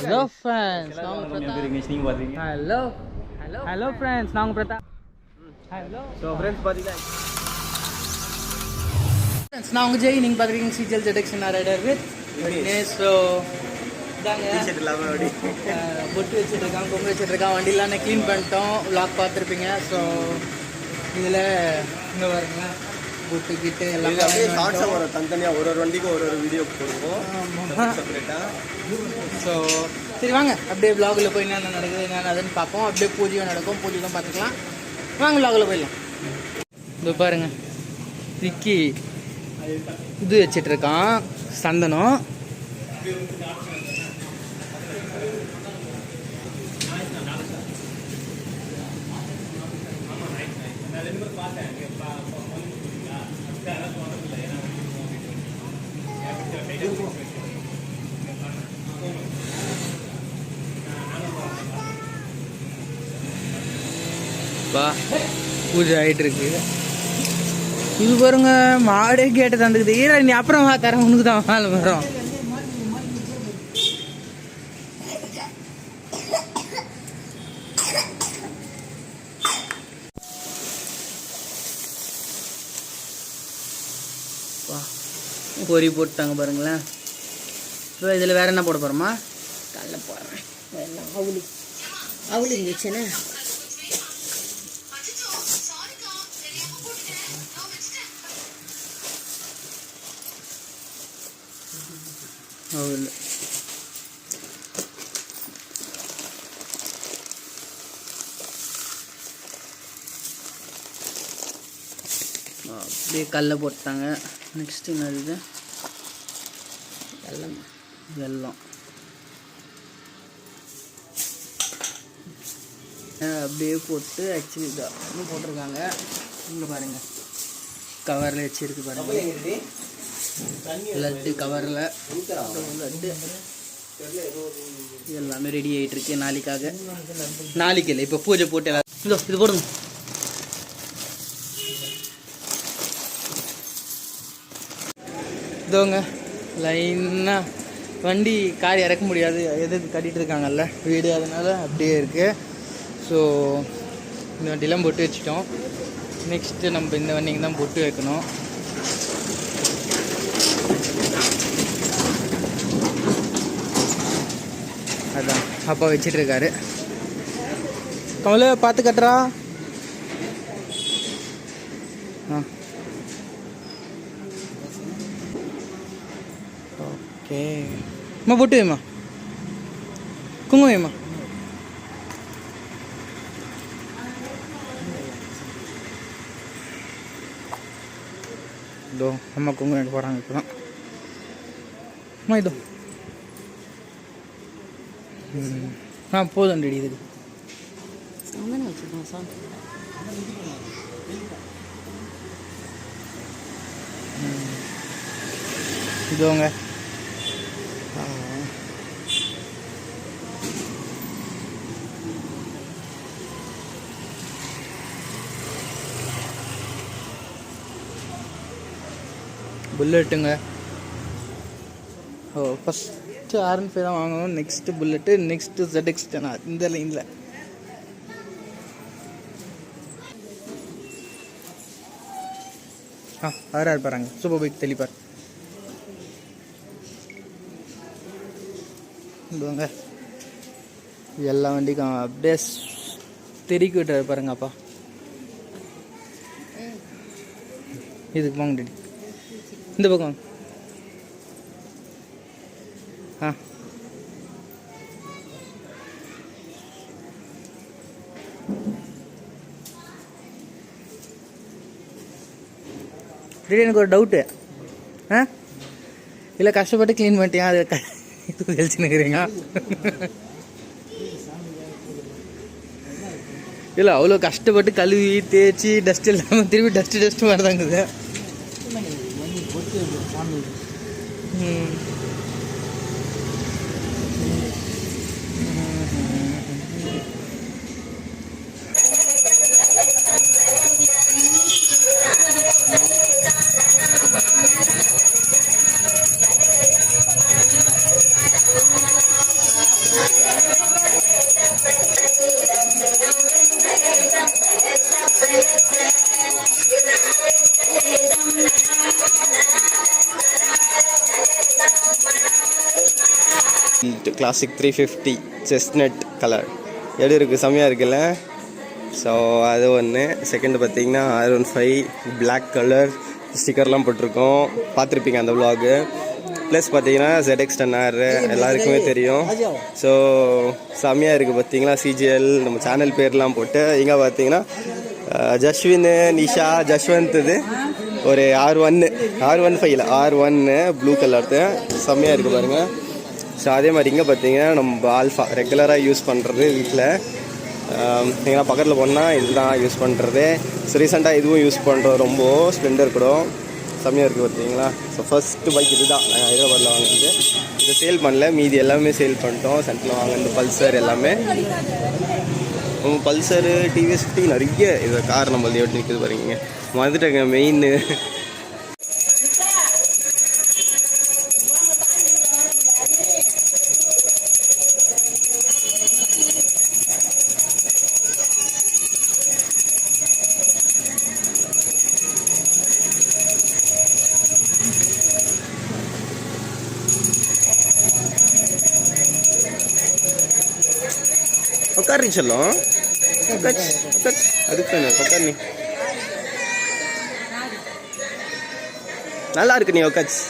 Hello friends. Hello friends. Now Pratap. Hello. So friends, friends, now Jay ning pathring CGL ZX rider with fitness. So t-shirt இல்லாம அப்படி பொட்டு வச்சிட்டு இருக்கான், கொம்பு வச்சிட்டு இருக்கான். வண்டிலாம் க்ளீன் பண்ணிட்டோம், vlog பார்த்துருப்பீங்க. ஸோ இதில் இங்கே பாருங்க பொட்டு கிட்டு எல்லாம் ஷார்ட்ஸாக வரும் தனித்தனியாக ஒரு வண்டிக்கும் ஒரு வீடியோ போடுவோம் செப்பரேட்டாக. ஸோ சரி வாங்க அப்படியே vlogல போய் என்னென்ன நடக்குது என்னென்ன அதுன்னு பார்ப்போம். அப்படியே பூஜையும் நடக்கும், பூஜை தான் பார்த்துக்கலாம். வாங்க vlogல போயிடலாம். இது பாருங்க விக்கி இது வச்சிட்டு இருக்கான் சந்தனம். பூஜை ஆகிட்டு இருக்கு. இது பாருங்க மாடே கேட்டு தந்துக்குது. ஈரா நீ அப்புறம் தரேன், உனக்கு தான் வாழ வரும். பொறி போட்டாங்க பாருங்களேன். இப்போ இதில் வேற என்ன போட போகிறோமா? கடலை போடுறேன், எல்லாம் அவுளி அவுளி இருந்துச்சுன்னா அவள் அப்படியே கல்லை போட்டாங்க. நெக்ஸ்ட் என்ன இருக்குது? வெல்லம். வெல்லம் அப்படியே போட்டு ஆக்சுவலி இதாக போட்டிருக்காங்க. இங்கே பாருங்க கவரில் வச்சுருக்கு பாருங்க. லட்டு கவரில் லட்டு எல்லாமே ரெடி ஆகிட்டு இருக்கு நாளைக்காக. நாளைக்கு இல்லை, இப்போ பூஜை போட்டு எல்லாம் இது போடுங்க. இதோங்க லைனாக வண்டி கார் இறக்க முடியாது, எதுக்கு கட்டிகிட்டு இருக்காங்கல்ல வீடு, அதனால் அப்படியே இருக்குது. ஸோ இந்த வண்டிலாம் பொட்டு வச்சுட்டோம். நெக்ஸ்ட்டு நம்ம இந்த வண்டிக்கு தான் பொட்டு வைக்கணும். அதான் அப்பா வச்சிட்ருக்காரு. கமலை பார்த்து கட்டுறா. ஆ ஓகே அம்மா பொட்டு வைம்மா, குங்குமம் வைம்மா. இதோ அம்மா குங்குமம் எடுக்க போகிறாங்க இப்போ தான். அம்மா இதோ போதும் ரெடி. இதுக்கு இதோங்க புல்லட்டுங்க. ஓ ஃபஸ்ட்டு R15 தான் வாங்கணும், நெக்ஸ்ட்டு புல்லட்டு, நெக்ஸ்ட்டு ZX இந்த லைனில். ஆறாரு பாருங்க சூப்பர் பைக் தெளிப்பார். இதுவாங்க எல்லா வண்டிக்கும் அப்படியே தெறிக்கி விட்டுறாரு பாருங்க அப்பா. இதுக்கு வாங்க டெடி, இந்த பக்கம் வாங்க. ஆ டெடி எனக்கு ஒரு டவுட்டு. இல்லை கஷ்டப்பட்டு க்ளீன் பண்ணிட்டியா, அது இது தெளிச்சுன்னுக்கிறீங்க. இல்லை அவ்வளோ கஷ்டப்பட்டு கழுவி தேய்ச்சி டஸ்ட் இல்லாமல் திருப்பி டஸ்ட்டு மாதிரி தாங்குது. கிளாசிக் 350 செஸ்ட்நட் கலர் எப்படி இருக்குது, செம்மையாக இருக்குல்ல. ஸோ அது ஒன்று. செகண்ட் பார்த்தீங்கன்னா R15 பிளாக் கலர் ஸ்டிக்கர்லாம் போட்டிருக்கோம், பார்த்துருப்பீங்க அந்த விலாகு. ப்ளஸ் பார்த்தீங்கன்னா ZX10R எல்லாருக்குமே தெரியும். ஸோ செம்மையாக இருக்குது பார்த்தீங்களா, CGL நம்ம சேனல் பேர்லாம் போட்டு. இங்கே பார்த்தீங்கன்னா ஜஸ்வின், நிஷா, ஜஸ்வந்த் இது ஒரு R15 இல்லை R1 ப்ளூ கலர் செம்மையாக இருக்குது பாருங்கள். ஸோ அதே மாதிரி இங்கே பார்த்தீங்கன்னா நம்ம ஆல்ஃபா ரெகுலராக யூஸ் பண்ணுறது வீட்டில். எங்கன்னா பக்கத்தில் போனால் இதுதான் யூஸ் பண்ணுறது. ஸோ ரீசெண்டாக இதுவும் யூஸ் பண்ணுறோம், ரொம்ப ஸ்ப்ளெண்டர் கூட செம்மையாக இருக்குது பார்த்தீங்களா. ஸோ ஃபஸ்ட்டு பைக் இது தான் நாங்கள் ஹைதராபாத்தில் வாங்கினது. இதை சேல் பண்ணல, மீதி எல்லாமே சேல் பண்ணிட்டோம். சென்டரில் வாங்கினது பல்சர் எல்லாமே. பல்சரு, TVS 50 நிறைய இது கார் நம்மளது எப்படி நிற்குது பாருங்க. வந்துட்டேங்க மெயின். उतर नहीं चलो उतर नहीं நல்லா இருக்கு நீ உட்காச்சு.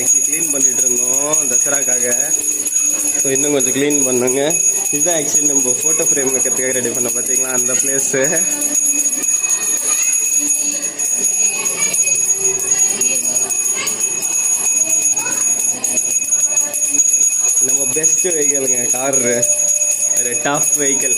ஆக்சுவலி க்ளீன் பண்ணிட்டு இருந்தோம் தசராக்காக. ஸோ இன்னும் கொஞ்சம் க்ளீன் பண்ணுங்க. இதுதான் ஆக்சுவலி நம்ம ஃபோட்டோ ஃப்ரேம் வைக்கிறதுக்காக ரெடி பண்ண பார்த்தீங்களா அந்த பிளேஸு. நம்ம பெஸ்ட் வெஹிக்கிளுங்க கார், ஒரு டாப் வெஹிக்கிள்.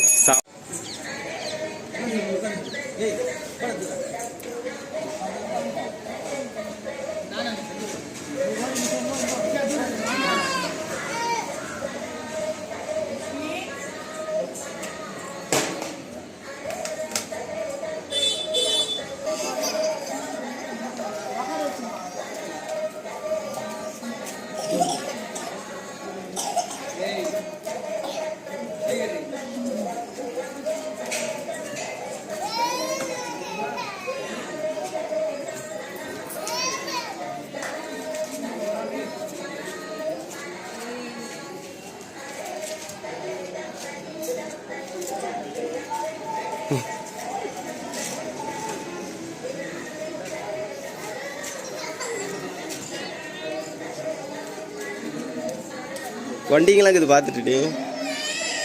வண்டிங்களாம் இது பார்த்துட்டு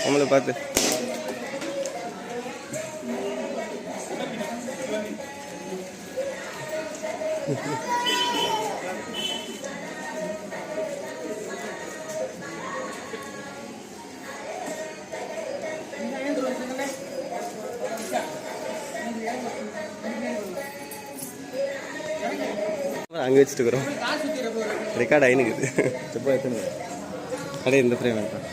நம்மளை பார்த்து அங்கே வச்சுட்டு இருக்கிறோம். ரெக்கார்ட் ஆயினுக்குது. செப்பா எத்தனை அடே இந்த ஃப்ரேம் வேண்டாம்.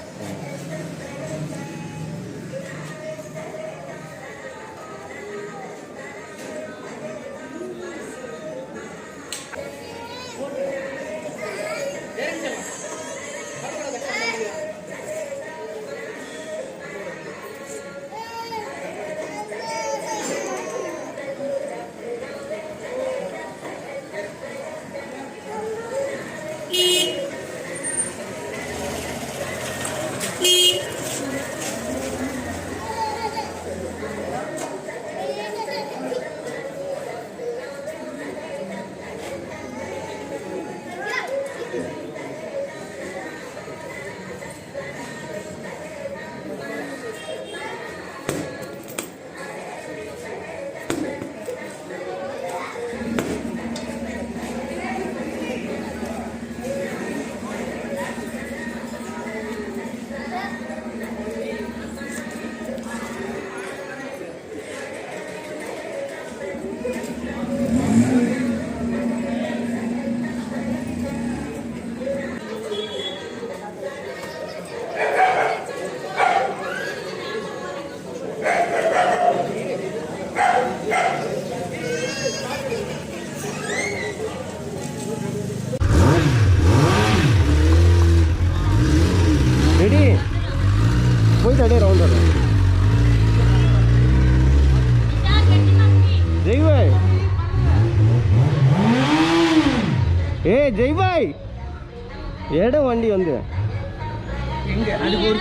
போயிட்டு அப்படியே ரவுண்ட் வரும். ஜெய்பாய் ஜெய்பாய் இடம் வண்டி வந்து எங்க அது ஒரு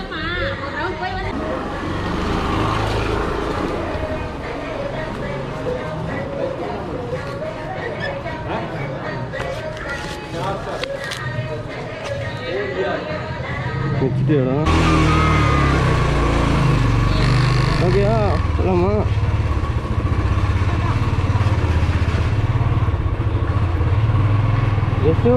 நெக்ஸ்ட் இடம் ஓகேயா போலாமா? எஸ்ஸோ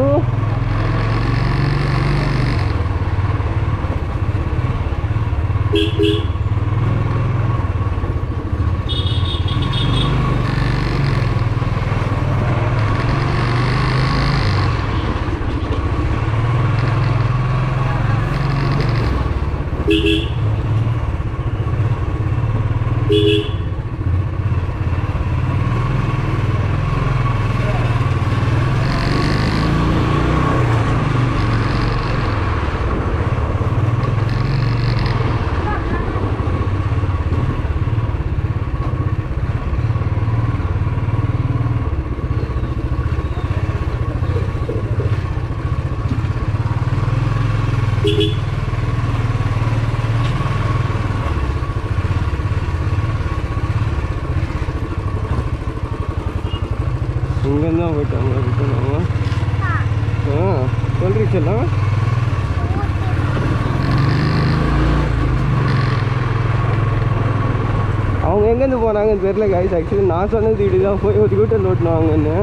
இங்கேருந்தான் போயிட்டாங்க ரிட்டர்ன். சொல்றீச்செல்லாம் அவங்க எங்கேருந்து போனாங்கன்னு தெரியல கைஸ். ஆக்சுவலி நான் சொன்னது இப்படி தான் போய் ஒரு யூட்டர் ஓட்டினாங்கன்னு.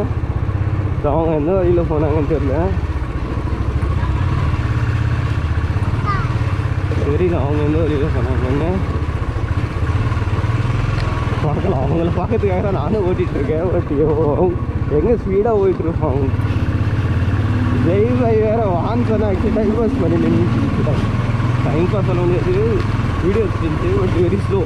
ஸோ அவங்க எந்த வழியில் போனாங்கன்னு தெரியல. தெரியல அவங்க எந்த வழியில் போனாங்கன்னு. பார்க்கலாம், அவங்கள பார்க்கறதுக்காக தான் நானும் ஓட்டிகிட்ருக்கேன். ஓட்டியோ எங்கே ஸ்பீடாக போயிட்டுருப்பாங்க. ஜெய்பாய் வேறு வான் சொன்னால் ஆக்சுவலி டைம் பாஸ் பண்ணி நின்றுட்டு டைம் பாஸ் பண்ண முடியாது. வீடியோ எடுத்துட்டு பட் வெரி ஸ்லோ.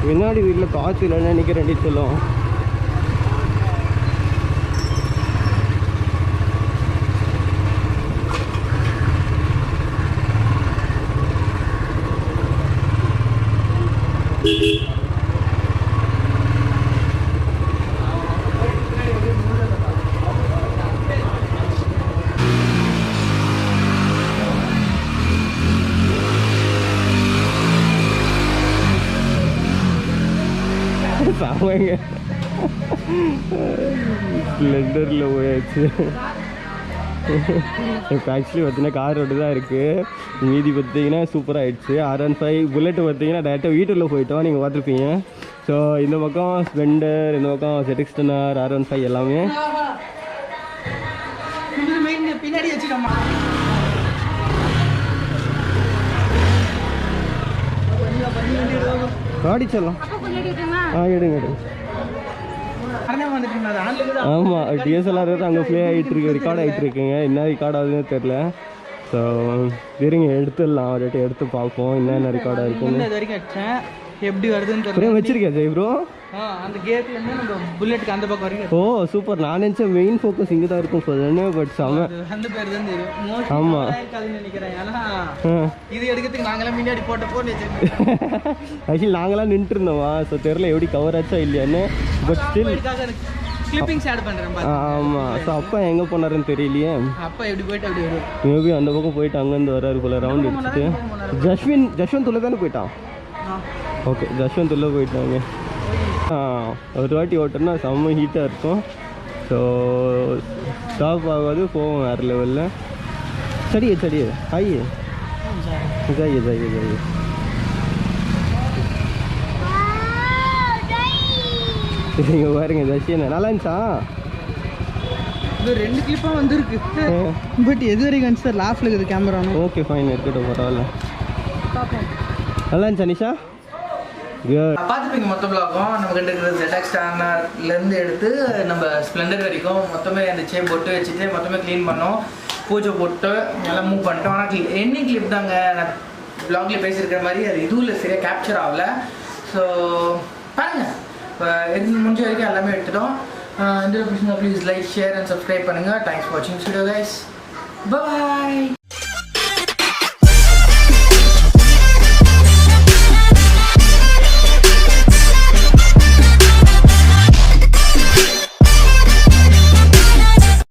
பின்னாடி வீட்டில் காற்று இல்லைன்னு நினைக்கிறேன் சொல்லும். சாமாங்க ஸ்ப்ளெண்டரில் போயாச்சு. இப்போ ஆக்சுவலி பார்த்தீங்கன்னா கார் ரோடு தான் இருக்குது. மீதி பார்த்தீங்கன்னா சூப்பராக ஆகிடுச்சு. R15 புல்லெட்டு பார்த்தீங்கன்னா டேரெக்டாக வீட்டுக்குள்ளே போயிட்டோம். நீங்கள் பார்த்துருப்பீங்க. ஸோ இந்த பக்கம் ஸ்ப்ளெண்டர், இந்த பக்கம் ZX-10R, R15 எல்லாமே பின்னாடி வச்சுக்கோமா. காடிச்சலாம். எடுங்க எடுங்க. ஆமாம், DSLR அங்கே ப்ளே ஆகிட்டு இருக்கு, ரெக்கார்ட் ஆகிட்டு இருக்குங்க. என்ன ரெக்கார்ட் ஆகுதுன்னு தெரில. ஸோ சரிங்க, எடுத்துடலாம். ஒரு வாட்டி எடுத்து பார்ப்போம் என்னென்ன ரெக்கார்டாக இருக்குன்னு. இது வரைக்கும் அடிச்சேன், எப்படி வருதுன்னு தெரியல. வச்சிருக்கேன் ஜெய் ப்ரோ. அந்த கேட்ல இருந்து நம்ம புல்லெட்டுக்கு அந்த பக்கம் வரைக்கும். ஓ சூப்பர். நான் நினச்சேன் மெயின் ஃபோக்கஸ் இங்கே தான் இருக்கும் சொல்லுன்னு. பட் செம. அந்த பேர் தான் தெரியும். ஆமாம் நினைக்கிறேன். ஏன்னா இது எடுக்கிறதுக்கு நாங்களாம் முன்னாடி போட்ட போன் ஆக்சுவலி நாங்களாம் நின்றுட்டு இருந்தோமா. ஸோ தெரில எப்படி கவர் ஆச்சா இல்லையான்னு. பட் ஸ்டில் கிளிப்பிங்ஸ் ஆட் பண்ணுறேன். ஆமாம். ஸோ அப்பா எங்கே போனாருன்னு தெரியலையே. அப்பா எப்படி போயிட்டு அப்படி வரும். மேபி அந்த பக்கம் போயிட்டு அங்கேருந்து வராரு போல ரவுண்ட் எடுத்துட்டு. ஜஸ்வந்த் உள்ள தானே போயிட்டான். ஓகே, ஜஸ்வந்த் உள்ள போயிட்டாங்க. ஒரு வாட்டி ஓட்டோன்னா செம்ம ஹீட்டாக இருக்கும். ஸோ ஸ்டாப் ஆகாது, போவோம் வேறு லெவலில். சரியே சரியே ஆயியே ஜாயிए जाइए जाइए. இங்கே பாருங்க ஜஸ்வந்த் நல்லா இருந்துச்சா. இது 2 கிளிப்பாக வந்துருக்கு. பட் எது வரைக்கும் வந்துச்சு சார்? லாஸ்ட்டில் இருக்குது கேமரா. ஓகே ஃபைன், இருக்கட்டும், பரவாயில்ல. நல்லா இருந்துச்சா நிஷா? பார்த்துப்பீங்க மொத்த பிளாக்கும் நம்ம கிட்ட இருக்கிற ZX ஸ்டாண்டர்ட்லேருந்து எடுத்து நம்ம ஸ்ப்ளெண்டர் வரைக்கும் மொத்தமே இருந்துச்சு. பொட்டு வச்சுட்டு மொத்தமே க்ளீன் பண்ணோம், பூஜை போட்டு எல்லாம் மூவ் பண்ணிட்டோம். ஆனால் எண்டிங் கிளிப் தாங்க நான் பிளாக்ல பேசியிருக்கிற மாதிரி அது இதுவில் சரியாக கேப்சர் ஆகல. ஸோ பாருங்கள், இப்போ முடிஞ்ச வரைக்கும் எல்லாமே எடுத்துட்டோம். இந்த பிடிச்சிருந்தா please like, share and subscribe பண்ணுங்கள். தேங்க்ஸ் ஃபார் வாட்சிங் வீடியோ கைஸ். பாய்.